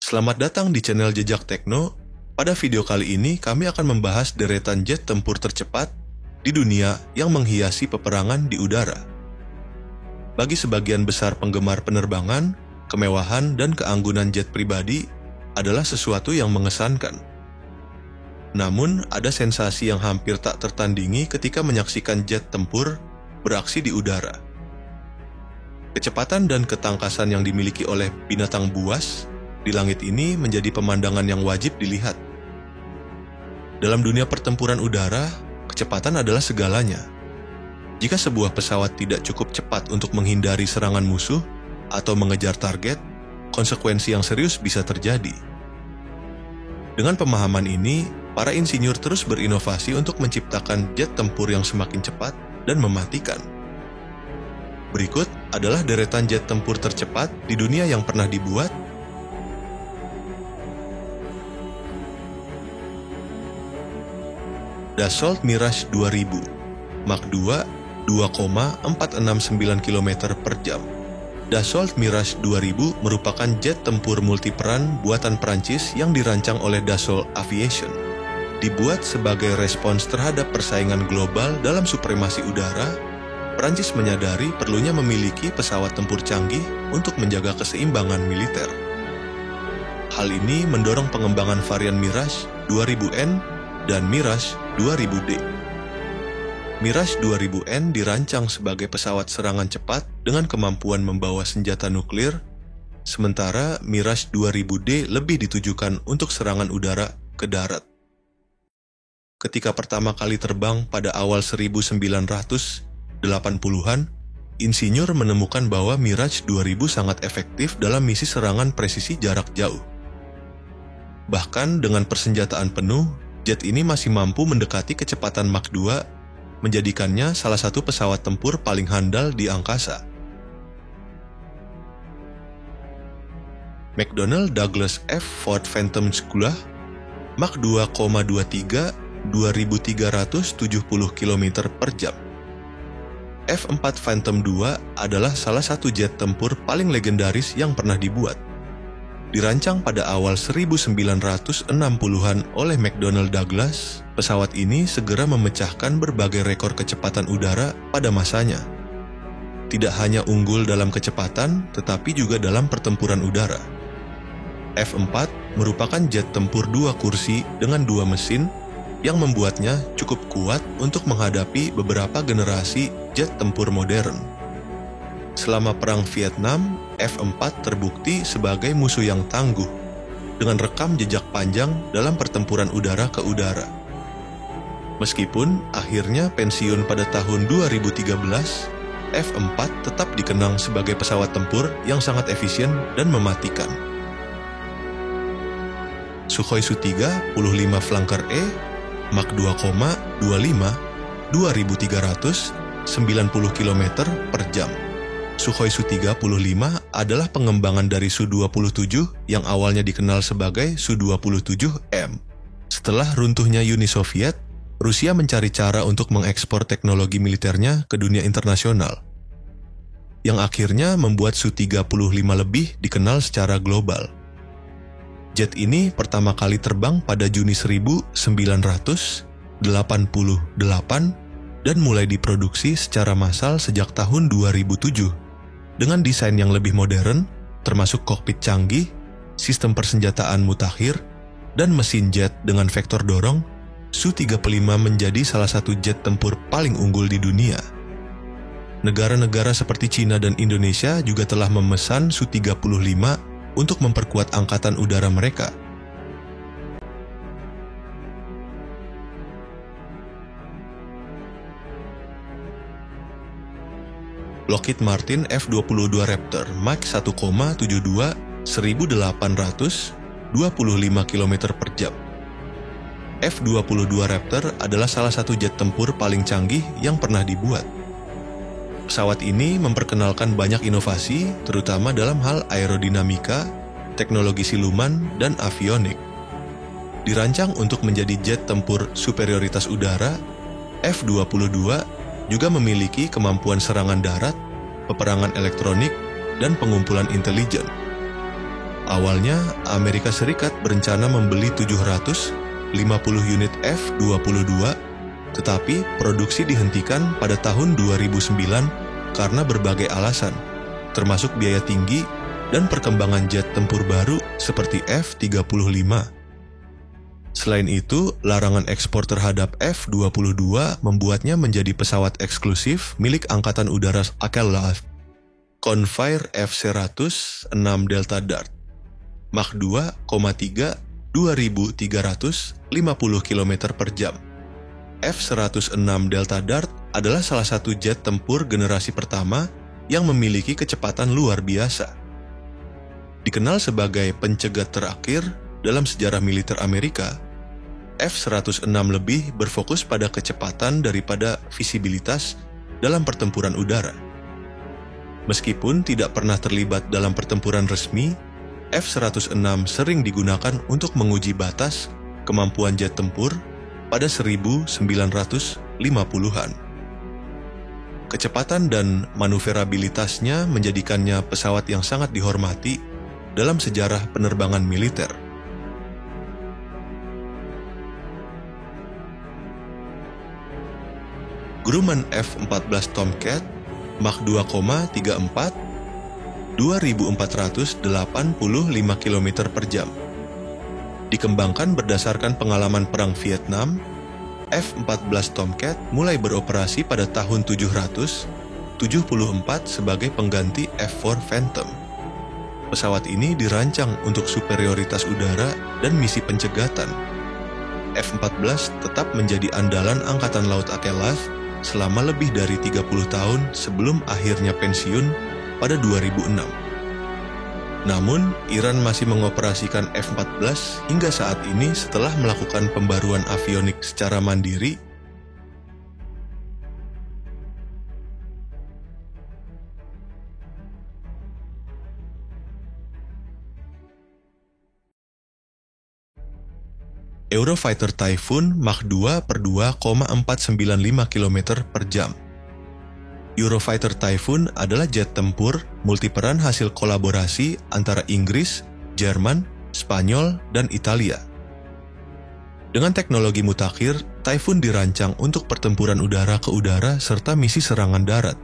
Selamat datang di channel Jejak Tekno. Pada video kali ini kami akan membahas deretan jet tempur tercepat di dunia yang menghiasi peperangan di udara. Bagi sebagian besar penggemar penerbangan, kemewahan dan keanggunan jet pribadi adalah sesuatu yang mengesankan. Namun, ada sensasi yang hampir tak tertandingi ketika menyaksikan jet tempur beraksi di udara. Kecepatan dan ketangkasan yang dimiliki oleh binatang buas di langit ini menjadi pemandangan yang wajib dilihat. Dalam dunia pertempuran udara, kecepatan adalah segalanya. Jika sebuah pesawat tidak cukup cepat untuk menghindari serangan musuh atau mengejar target, konsekuensi yang serius bisa terjadi. Dengan pemahaman ini, para insinyur terus berinovasi untuk menciptakan jet tempur yang semakin cepat dan mematikan. Berikut adalah deretan jet tempur tercepat di dunia yang pernah dibuat. Dassault Mirage 2000, Mach 2, 2,469 km per jam. Dassault Mirage 2000 merupakan jet tempur multiperan buatan Prancis yang dirancang oleh Dassault Aviation. Dibuat sebagai respons terhadap persaingan global dalam supremasi udara, Prancis menyadari perlunya memiliki pesawat tempur canggih untuk menjaga keseimbangan militer. Hal ini mendorong pengembangan varian Mirage 2000N dan Mirage 2000D. Mirage 2000N dirancang sebagai pesawat serangan cepat dengan kemampuan membawa senjata nuklir, sementara Mirage 2000D lebih ditujukan untuk serangan udara ke darat. Ketika pertama kali terbang pada awal 1980-an, insinyur menemukan bahwa Mirage 2000 sangat efektif dalam misi serangan presisi jarak jauh. Bahkan dengan persenjataan penuh, jet ini masih mampu mendekati kecepatan Mach 2, menjadikannya salah satu pesawat tempur paling handal di angkasa. McDonnell Douglas F. Ford Phantom Skua, Mach 2,23, 2.370 km per jam. F-4 Phantom II adalah salah satu jet tempur paling legendaris yang pernah dibuat. Dirancang pada awal 1960-an oleh McDonnell Douglas, pesawat ini segera memecahkan berbagai rekor kecepatan udara pada masanya. Tidak hanya unggul dalam kecepatan, tetapi juga dalam pertempuran udara. F-4 merupakan jet tempur dua kursi dengan dua mesin yang membuatnya cukup kuat untuk menghadapi beberapa generasi jet tempur modern. Selama Perang Vietnam, F-4 terbukti sebagai musuh yang tangguh, dengan rekam jejak panjang dalam pertempuran udara ke udara. Meskipun akhirnya pensiun pada tahun 2013, F-4 tetap dikenang sebagai pesawat tempur yang sangat efisien dan mematikan. Sukhoi Su-35 Flanker E, Mach 2,25, 2.390 km per jam. Sukhoi Su-35 adalah pengembangan dari Su-27 yang awalnya dikenal sebagai Su-27M. Setelah runtuhnya Uni Soviet, Rusia mencari cara untuk mengekspor teknologi militernya ke dunia internasional, yang akhirnya membuat Su-35 lebih dikenal secara global. Jet ini pertama kali terbang pada Juni 1988 dan mulai diproduksi secara massal sejak tahun 2007 dengan desain yang lebih modern, termasuk kokpit canggih, sistem persenjataan mutakhir, dan mesin jet dengan vektor dorong. Su-35 menjadi salah satu jet tempur paling unggul di dunia. Negara-negara seperti China dan Indonesia juga telah memesan Su-35 untuk memperkuat angkatan udara mereka. Lockheed Martin F-22 Raptor Mach 1,72, 1.825 km per jam. F-22 Raptor adalah salah satu jet tempur paling canggih yang pernah dibuat. Pesawat ini memperkenalkan banyak inovasi, terutama dalam hal aerodinamika, teknologi siluman, dan avionik. Dirancang untuk menjadi jet tempur superioritas udara, F-22 juga memiliki kemampuan serangan darat, peperangan elektronik, dan pengumpulan intelijen. Awalnya, Amerika Serikat berencana membeli 750 unit F-22, tetapi produksi dihentikan pada tahun 2009 karena berbagai alasan, termasuk biaya tinggi dan perkembangan jet tempur baru seperti F-35. Selain itu, larangan ekspor terhadap F-22 membuatnya menjadi pesawat eksklusif milik Angkatan Udara Akelov, Convair F-100 6 Delta Dart, Mach 2,3 2.350 km per jam. F-106 Delta Dart adalah salah satu jet tempur generasi pertama yang memiliki kecepatan luar biasa. Dikenal sebagai pencegat terakhir dalam sejarah militer Amerika, F-106 lebih berfokus pada kecepatan daripada visibilitas dalam pertempuran udara. Meskipun tidak pernah terlibat dalam pertempuran resmi, F-106 sering digunakan untuk menguji batas kemampuan jet tempur pada 1950-an. Kecepatan dan manuverabilitasnya menjadikannya pesawat yang sangat dihormati dalam sejarah penerbangan militer. Grumman F-14 Tomcat Mach 2,34 2.485 km per jam. Dikembangkan berdasarkan pengalaman Perang Vietnam, F-14 Tomcat mulai beroperasi pada tahun 774 sebagai pengganti F-4 Phantom. Pesawat ini dirancang untuk superioritas udara dan misi pencegatan. F-14 tetap menjadi andalan Angkatan Laut Akelov selama lebih dari 30 tahun sebelum akhirnya pensiun pada 2006. Namun, Iran masih mengoperasikan F-14 hingga saat ini setelah melakukan pembaruan avionik secara mandiri. Eurofighter Typhoon Mach 2 per 2,495 km per jam. Eurofighter Typhoon adalah jet tempur multiperan hasil kolaborasi antara Inggris, Jerman, Spanyol, dan Italia. Dengan teknologi mutakhir, Typhoon dirancang untuk pertempuran udara ke udara serta misi serangan darat.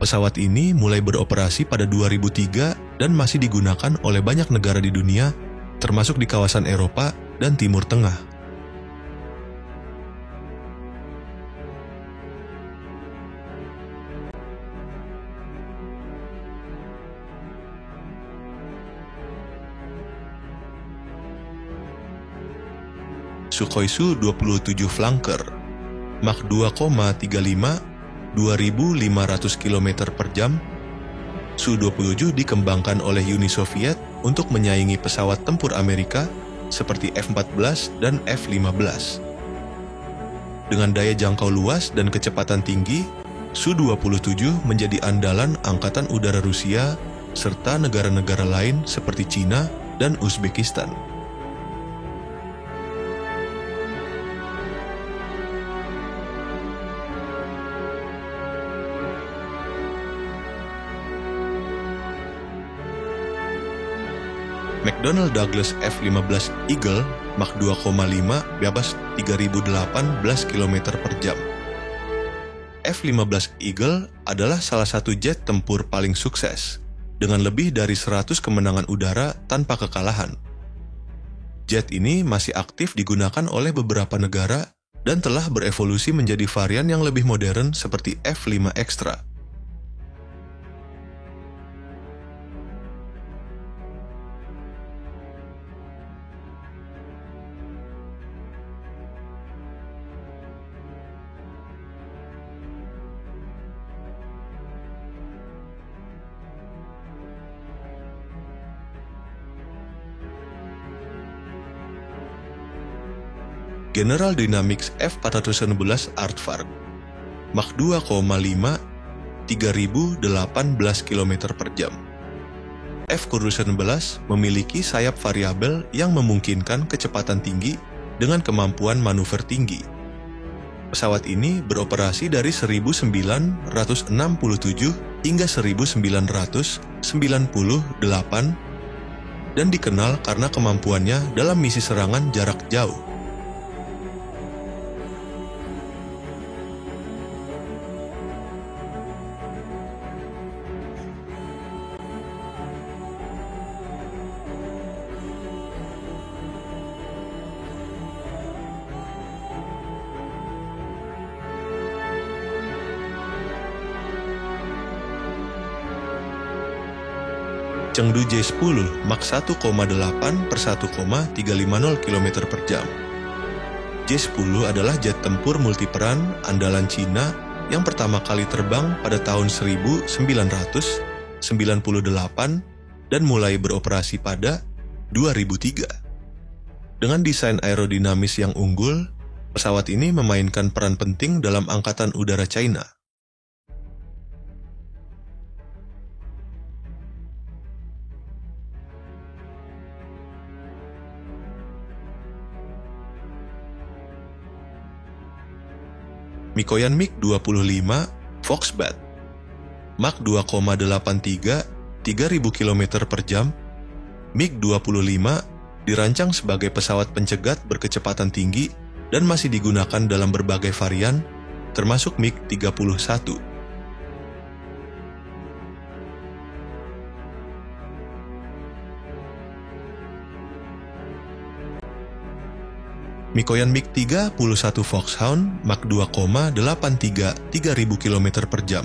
Pesawat ini mulai beroperasi pada 2003 dan masih digunakan oleh banyak negara di dunia, termasuk di kawasan Eropa dan Timur Tengah. Sukhoi Su-27 Flanker Mach 2,35 2.500 km per jam. Su-27 dikembangkan oleh Uni Soviet untuk menyaingi pesawat tempur Amerika seperti F-14 dan F-15. Dengan daya jangkau luas dan kecepatan tinggi, Su-27 menjadi andalan Angkatan Udara Rusia serta negara-negara lain seperti Cina dan Uzbekistan. McDonnell Douglas F-15 Eagle Mach 2,5 bebas 3.018 km per jam. F-15 Eagle adalah salah satu jet tempur paling sukses, dengan lebih dari 100 kemenangan udara tanpa kekalahan. Jet ini masih aktif digunakan oleh beberapa negara dan telah berevolusi menjadi varian yang lebih modern seperti F-5 Extra. General Dynamics F-411 Aardvark Mach 2,5 3.018 km per jam. F-411 memiliki sayap variabel yang memungkinkan kecepatan tinggi dengan kemampuan manuver tinggi. Pesawat ini beroperasi dari 1967 hingga 1998 dan dikenal karena kemampuannya dalam misi serangan jarak jauh. Chengdu J-10 Mach 1,8 per 1,350 km per jam. J-10 adalah jet tempur multiperan andalan Cina yang pertama kali terbang pada tahun 1998 dan mulai beroperasi pada 2003. Dengan desain aerodinamis yang unggul, pesawat ini memainkan peran penting dalam Angkatan Udara China. Mikoyan MiG-25 Foxbat Mach 2,83 3000 km per jam. MiG-25 dirancang sebagai pesawat pencegat berkecepatan tinggi dan masih digunakan dalam berbagai varian, termasuk MiG-31. Mikoyan MiG-31 Foxhound Mach 2,83 3000 km per jam.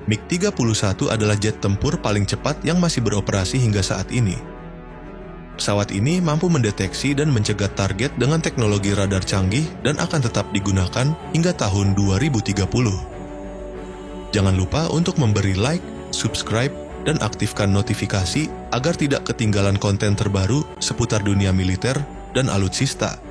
MiG-31 adalah jet tempur paling cepat yang masih beroperasi hingga saat ini. Pesawat ini mampu mendeteksi dan mencegat target dengan teknologi radar canggih dan akan tetap digunakan hingga tahun 2030. Jangan lupa untuk memberi like, subscribe, dan aktifkan notifikasi agar tidak ketinggalan konten terbaru seputar dunia militer dan alutsista.